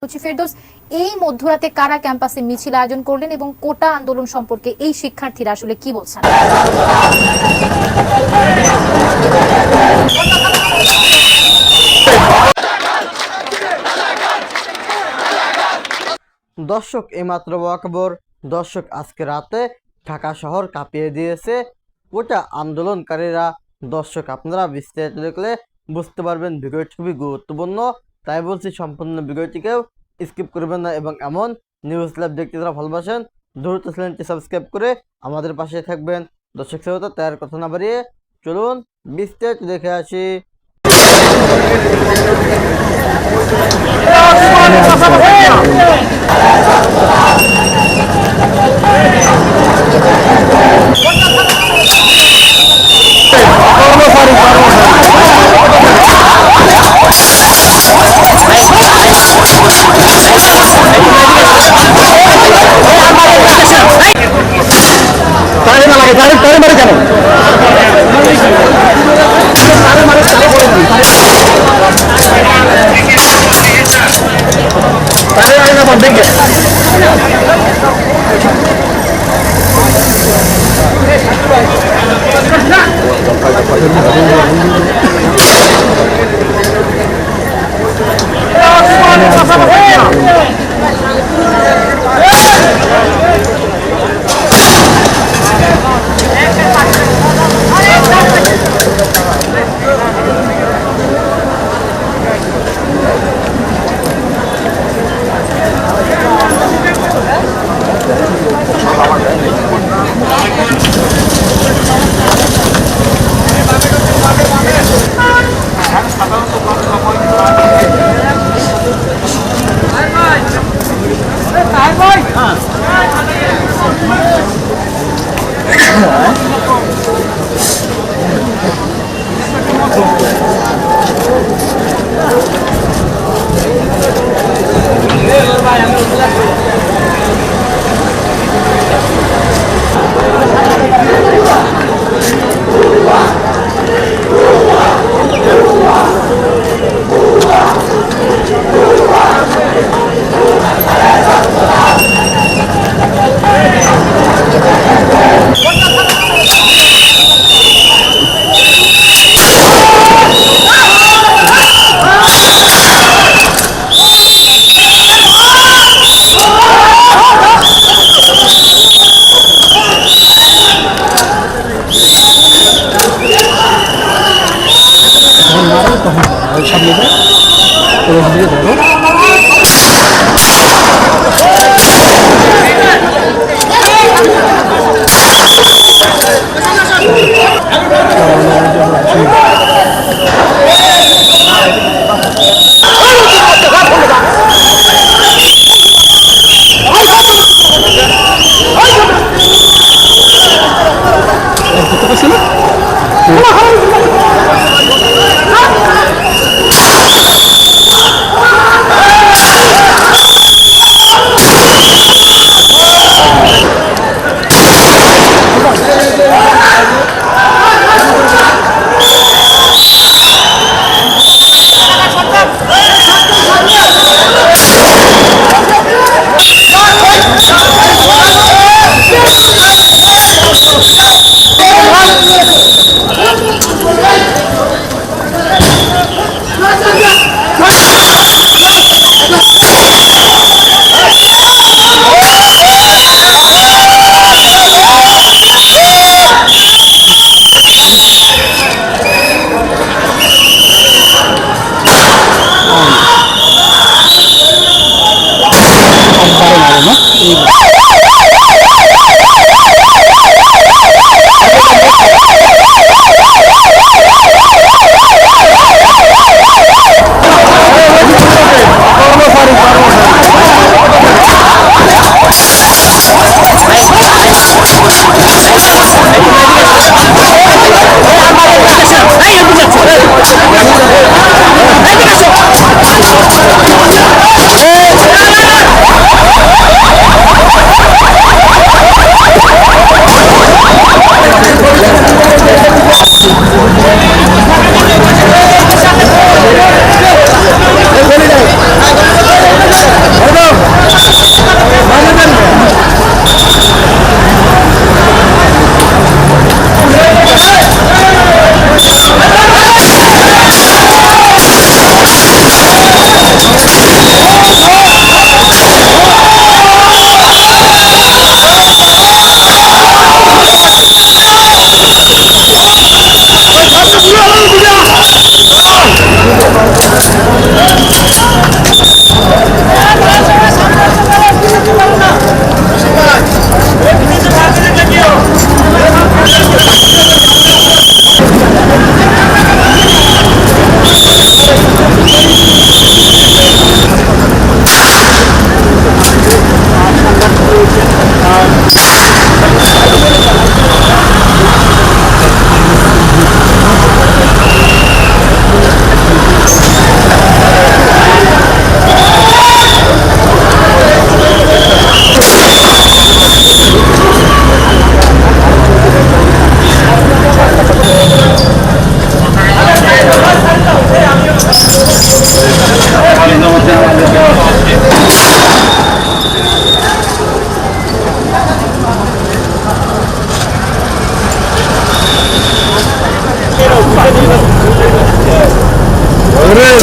ফেরদৌস, এই মধ্যরাতে কারা ক্যাম্পাসে মিছিল আয়োজন করলেন এবং কোটা আন্দোলন সম্পর্কে এই শিক্ষার্থীরা আসলে কি বলছেন? দর্শক, এইমাত্র খবর। দর্শক, আজকে রাতে ঢাকা শহর কাঁপিয়ে দিয়েছে কোটা আন্দোলনকারীরা। দর্শক, আপনারা বিস্তারিত দেখলে বুঝতে পারবেন ভিডিওটি খুবই গুরুত্বপূর্ণ, তাই বলছি সম্পূর্ণ ভিডিওটিকেও স্কিপ করবেন না এবং এমন নিউজ লাইভ দেখতে যারা ভালোবাসেন দ্রুত চ্যানেলটি সাবস্ক্রাইব করে আমাদের পাশে থাকবেন। দর্শক শ্রোতা, তার কথা না বাড়িয়ে চলুন বিস্তারিত দেখে আসি।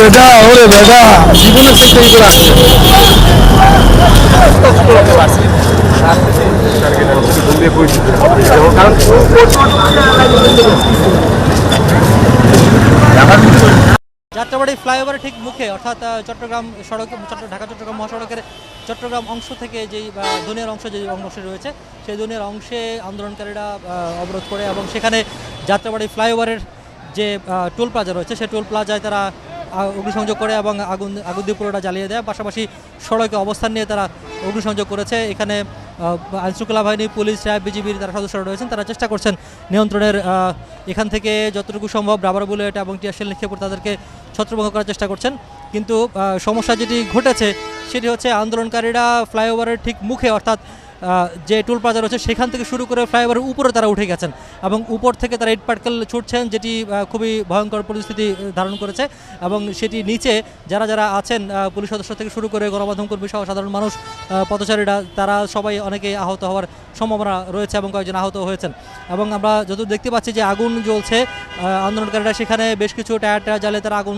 বেটা, ওরে বেটা, জীবনের চেষ্টা কি করে আসছে? যাত্রাবাড়ি ফ্লাইওভারের ঠিক মুখে অর্থাৎ চট্টগ্রাম সড়ক ঢাকা চট্টগ্রাম মহাসড়কের চট্টগ্রাম অংশ থেকে যেই দুনিয়ার অংশ যে অংশে রয়েছে সেই দুনিয়ার অংশে আন্দোলনকারীরা অবরোধ করে এবং সেখানে যাত্রাবাড়ি ফ্লাইওভারের যে টোল প্লাজা রয়েছে সেই টোল প্লাজায় তারা অগ্নিসংযোগ করে এবং আগুন দিয়ে পুরোটা জ্বালিয়ে দেয়। পাশাপাশি সড়কে অবস্থান নিয়ে তারা অগ্নিসংযোগ করেছে। এখানে আইনশৃঙ্খলা বাহিনী, পুলিশ, র্যাব, বিজিবির যারা সদস্যরা রয়েছেন তারা চেষ্টা করছেন নিয়ন্ত্রণের, এখান থেকে যতটুকু সম্ভব রাবার বুলেট এবং টিয়ারশেল নিক্ষেপ করে তাদেরকে ছত্রভঙ্গ করার চেষ্টা করছেন। কিন্তু সমস্যা যেটি ঘটেছে সেটি হচ্ছে আন্দোলনকারীরা ফ্লাইওভারের ঠিক মুখে অর্থাৎ যে টোল প্লাজা রয়েছে সেখান থেকে শুরু করে ফ্লাইওভারের উপরে তারা উঠে গেছেন এবং উপর থেকে তারা ইট পাটকেল ছুটছেন, যেটি খুবই ভয়ঙ্কর পরিস্থিতি ধারণ করেছে। এবং সেটি নিচে যারা আছেন পুলিশ সদস্য থেকে শুরু করে গণমাধ্যম কর্মী সহ সাধারণ মানুষ, পথচারীরা, তারা সবাই অনেকেই আহত হওয়ার সম্ভাবনা রয়েছে এবং কয়েকজন আহত হয়েছেন। এবং আমরা যতদূর দেখতে পাচ্ছি যে আগুন জ্বলছে, আন্দোলনকারীরা সেখানে বেশ কিছু টায়ার জ্বালিয়ে তারা আগুন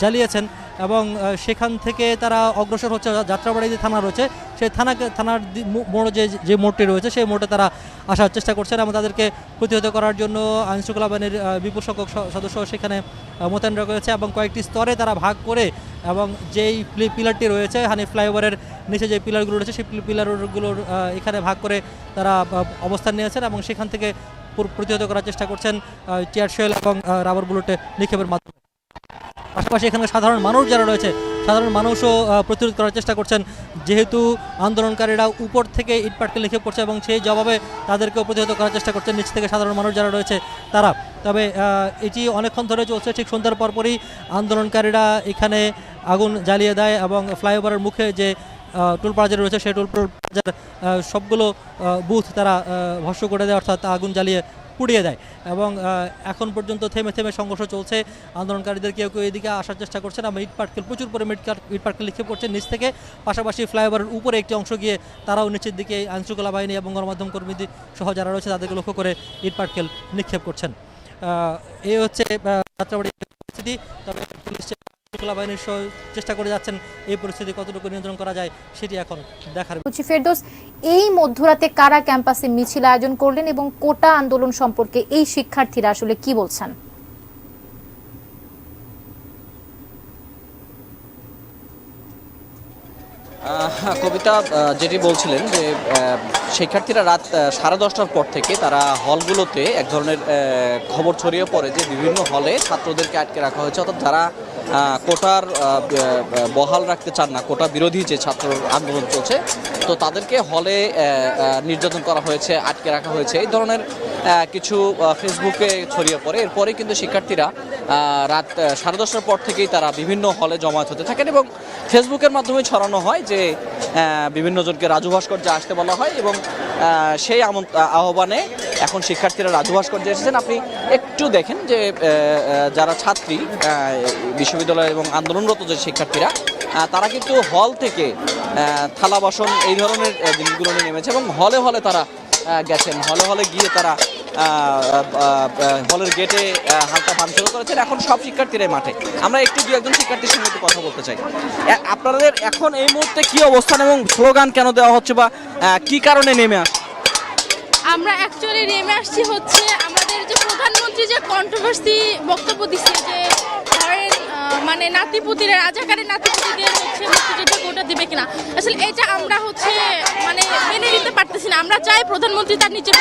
জ্বালিয়েছেন এবং সেখান থেকে তারা অগ্রসর হচ্ছে যাত্রাবাড়ি যে থানা রয়েছে সেই থানার মোড় যে মোড়টি রয়েছে সেই মোড়ে তারা আসার চেষ্টা করছেন এবং তাদেরকে প্রতিহত করার জন্য আইনশৃঙ্খলা বাহিনীর বিপুল সংখ্যক সদস্য সেখানে মোতায়েন রয়েছে এবং কয়েকটি স্তরে তারা ভাগ করে এবং যেই পিলারটি রয়েছে হানিফ ফ্লাইওভারের নিচে যে পিলারগুলো রয়েছে সেই পিলারগুলোর এখানে ভাগ করে তারা অবস্থান নিয়েছেন এবং সেখান থেকে প্রতিহত করার চেষ্টা করছেন টিয়ারশেল এবং রাবার বুলেট নিক্ষেপের মাধ্যমে। পাশাপাশি এখানে সাধারণ মানুষ যারা রয়েছে সাধারণ মানুষও প্রতিরোধ করার চেষ্টা করছেন, যেহেতু আন্দোলনকারীরা উপর থেকে ইটপাটকে নিক্ষেপ করছে এবং সেই জবাবে তাদেরকেও প্রতিহত করার চেষ্টা করছেন নিচ থেকে সাধারণ মানুষ যারা রয়েছে তারা। তবে এটি অনেকক্ষণ ধরে চলছে। ঠিক সন্ধ্যার পরপরই আন্দোলনকারীরা এখানে আগুন জ্বালিয়ে দেয় এবং ফ্লাইওভারের মুখে যে টোল প্লাজা রয়েছে সেই টোল প্লাজার সবগুলো বুথ তারা ভস্ম করে দেয়, অর্থাৎ আগুন জ্বালিয়ে পুড়িয়ে দেয়। এবং এখন পর্যন্ত থেমে সংঘর্ষ চলছে। আন্দোলনকারীদের কেউ এদিকে আসার চেষ্টা করছেন এবং প্রচুর পরিমাণে ইট পাটকেল নিক্ষেপ করছেন নিচ থেকে। পাশাপাশি ফ্লাইওভারের উপরে একটি অংশ গিয়ে তারাও নিচের দিকে আইনশৃঙ্খলা বাহিনী এবং গণমাধ্যম কর্মীদের সহ যারা রয়েছে তাদেরকে লক্ষ্য করে ইট পাটকেল নিক্ষেপ করছেন। এই হচ্ছে যাত্রাবাড়ির পরিস্থিতি। তবে পুলিশ আইনশৃঙ্খলা বাহিনীর সহ চেষ্টা করে যাচ্ছেন এই পরিস্থিতি কতটুকু নিয়ন্ত্রণ করা যায় সেটি এখন দেখার। ফেরদৌস, এই মধ্যরাতে কারা ক্যাম্পাসে মিছিল আয়োজন করলেন এবং কোটা আন্দোলন সম্পর্কে এই শিক্ষার্থীরা আসলে কি বলছেন? কবিতা যেটি বলছিলেন যে শিক্ষার্থীরা রাত 10:30টার পর থেকে তারা হলগুলোতে এক ধরনের খবর ছড়িয়ে পড়ে যে বিভিন্ন হলে ছাত্রদেরকে আটকে রাখা হয়েছে, অর্থাৎ যারা কোটার বহাল রাখতে চান না, কোটা বিরোধী যে ছাত্র আন্দোলন চলছে তো তাদেরকে হলে নির্যাতন করা হয়েছে, আটকে রাখা হয়েছে, এই ধরনের কিছু ফেসবুকে ছড়িয়ে পড়ে। এরপরে কিন্তু শিক্ষার্থীরা রাত 10:30টার পর থেকেই তারা বিভিন্ন হলে জমায়েত হতে থাকেন এবং ফেসবুকের মাধ্যমে ছড়ানো হয় যে বিভিন্ন জনকে রাজু ভাস্কর্যে আসতে বলা হয় এবং সেই আহ্বানে এখন শিক্ষার্থীরা রাজু ভাস্কর্যে এসেছেন। আপনি একটু দেখেন যে যারা ছাত্রী বিশ্ববিদ্যালয় এবং আন্দোলনরত যে শিক্ষার্থীরা তারা কিন্তু হল থেকে থালা বাসন এই ধরনের জিনিসগুলো নিয়ে নেমেছে এবং হলে হলে তারা গেছেন। হলে গিয়ে তারা হলের গেটে হালকা ভাঙচুর করেছেন। এখন সব শিক্ষার্থীরাই মাঠে। আমরা একটু দু একজন শিক্ষার্থীর সঙ্গে একটু কথা বলতে চাই। আপনাদের এখন এই মুহূর্তে কি অবস্থান এবং স্লোগান কেন দেওয়া হচ্ছে বা কি কারণে নেমে আসছে? আমরা অ্যাকচুয়ালি নেমে আসছি হচ্ছে আমাদের যে প্রধানমন্ত্রী যে কন্ট্রোভার্সি বক্তব্য দিচ্ছে যে ধরেন মানে নাতিপুতিরা রাজাকারের নাতিপুতিদের হচ্ছে মুক্তিযুদ্ধ কোটা দিবে কিনা, আসলে এটা আমরা হচ্ছে মানে মেনে নিতে পারতেছি না। আমরা চাই প্রধানমন্ত্রী তার নিচে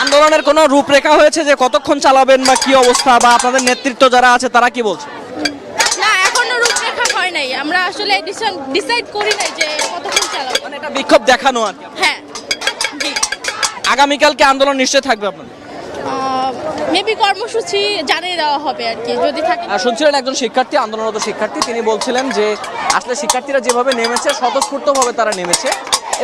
আন্দোলনের কোনো রূপরেখা হয়েছে যে কতক্ষণ চালাবেন বা কি অবস্থা বা আপনাদের নেতৃত্ব যারা আছে তারা কি বলছে? না, এখনো রূপরেখা হয় নাই। আমরা আসলে ডিসাইড করি নাই যে কতক্ষণ চালাবো। মানে এটা বিক্ষোভ দেখানো আর কি। হ্যাঁ, জি। আগামীকালকে আন্দোলন নিশ্চয়ই থাকবে আপনাদের? মেবি কর্মসূচি জানিয়ে দেওয়া হবে আর কি যদি থাকে। শুনছিলেন একজন শিক্ষার্থী, আন্দোলনরত শিক্ষার্থী, তিনি বলছিলেন যে আসলে শিক্ষার্থীরা যেভাবে নেমেছে স্বতঃস্ফূর্তভাবে তারা নেমেছে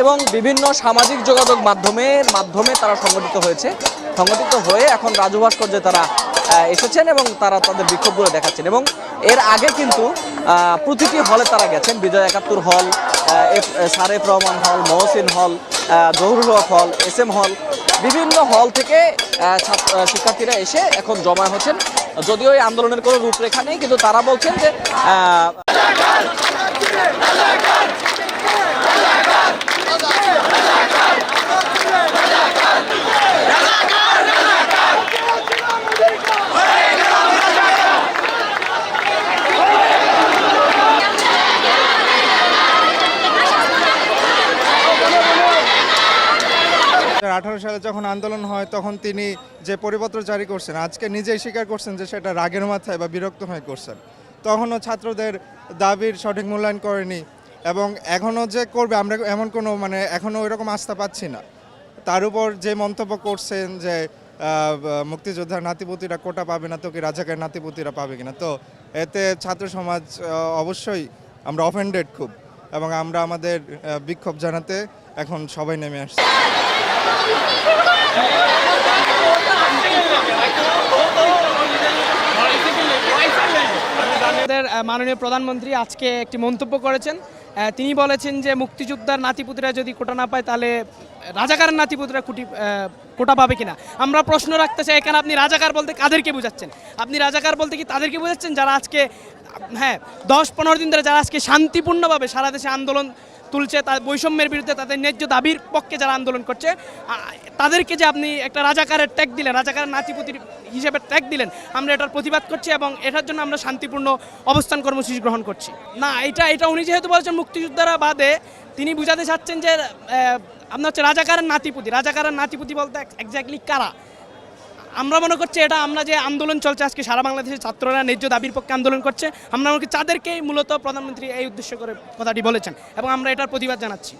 এবং বিভিন্ন সামাজিক যোগাযোগ মাধ্যমে তারা সংগঠিত হয়ে এখন রাজু ভাস্কর্যে তারা এসেছেন এবং তারা তাদের বিক্ষোভগুলো দেখাচ্ছেন। এবং এর আগে কিন্তু প্রতিটি হলে তারা গেছেন, বিজয় 71 হল, সারেফ রহমান হল, মহসিন হল, জহুরুল হক হল, SM হল, বিভিন্ন হল থেকে শিক্ষার্থীরা এসে এখন জমা হচ্ছেন যদিও এই আন্দোলনের কোনো রূপরেখা নেই, কিন্তু তারা বলছেন যে সালে যখন আন্দোলন হয় তখন তিনি যে পরিপত্র জারি করছেন, আজকে নিজেই স্বীকার করছেন যে সেটা রাগের মাথায় বা বিরক্ত হয়ে করছেন। তখনও ছাত্রদের দাবির সঠিক মূল্যায়ন করেনি এবং এখনও যে করবে আমরা এমন কোনো এখনও ওইরকম আস্থা পাচ্ছি না। তার উপর যে মন্তব্য করছেন যে মুক্তিযোদ্ধার নাতিপুতিরা কোটা পাবে না, তো কি রাজাকার নাতিপুতিরা পাবে কিনা, তো এতে ছাত্র সমাজ অবশ্যই আমরা অফেন্ডেড খুব, এবং আমরা আমাদের বিক্ষোভ জানাতে এখন সবাই নেমে আসছে। আমাদের মাননীয় প্রধানমন্ত্রী আজকে একটি মন্তব্য করেছেন। তিনি বলেছেন যে মুক্তিযোদ্ধার নাতিপুতিরা যদি কোটা না পায় তাহলে রাজাকারের নাতিপুতিরা কোটা পাবে কিনা। আমরা প্রশ্ন রাখতে চাই, এখানে আপনি রাজাকার বলতে কাদেরকে বোঝাচ্ছেন? আপনি রাজাকার বলতে কি তাদেরকে বোঝাচ্ছেন যারা আজকে 10-15 দিন ধরে যারা আজকে শান্তিপূর্ণভাবে সারা দেশে আন্দোলন তুলছে, তার বৈষম্যের বিরুদ্ধে, তাদের ন্যায্য দাবির পক্ষে যারা আন্দোলন করছে, তাদেরকে যে আপনি একটা রাজাকারের ট্যাগ দিলেন, রাজাকারের নাতিপুতির হিসেবে ট্যাগ দিলেন, আমরা এটার প্রতিবাদ করছি এবং এটার জন্য আমরা শান্তিপূর্ণ অবস্থান কর্মসূচি গ্রহণ করছি। না, এটা উনি যেহেতু বলছেন মুক্তিযোদ্ধারা বাদে, তিনি বুঝাতে চাচ্ছেন যে আপনার হচ্ছে রাজাকারের নাতিপুতি বলতে এক্স্যাক্টলি কারা। আমরা মনে করছি এটা আমরা যে আন্দোলন চলছে আজকে সারা বাংলাদেশের ছাত্ররা ন্যায্য দাবির পক্ষে আন্দোলন করছে, আমরা মনে করছি তাদেরকেই মূলত প্রধানমন্ত্রী এই উদ্দেশ্য করে কথাটি বলেছেন এবং আমরা এটার প্রতিবাদ জানাচ্ছি।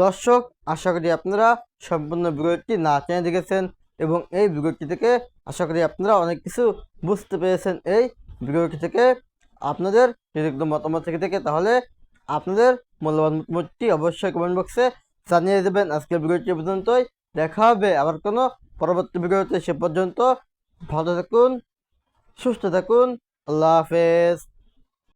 দর্শক, আশা করি আপনারা সম্পূর্ণ ভিডিওটি না টেনে দেখেছেন এবং এই ভিডিওটি থেকে আশা করি আপনারা অনেক কিছু বুঝতে পেরেছেন। এই ভিডিওটি থেকে আপনাদের যদি একদম মতামত থেকে তাহলে আপনাদের মূল্যবান মতামতটি অবশ্যই কমেন্ট বক্সে জানিয়ে দেবেন। আজকের ভিডিওটি পর্যন্তই, দেখা হবে আবার কোনো পরবর্তী ভিডিওতে। সে পর্যন্ত ভালো থাকুন, সুস্থ থাকুন, আল্লাহ হাফেজ।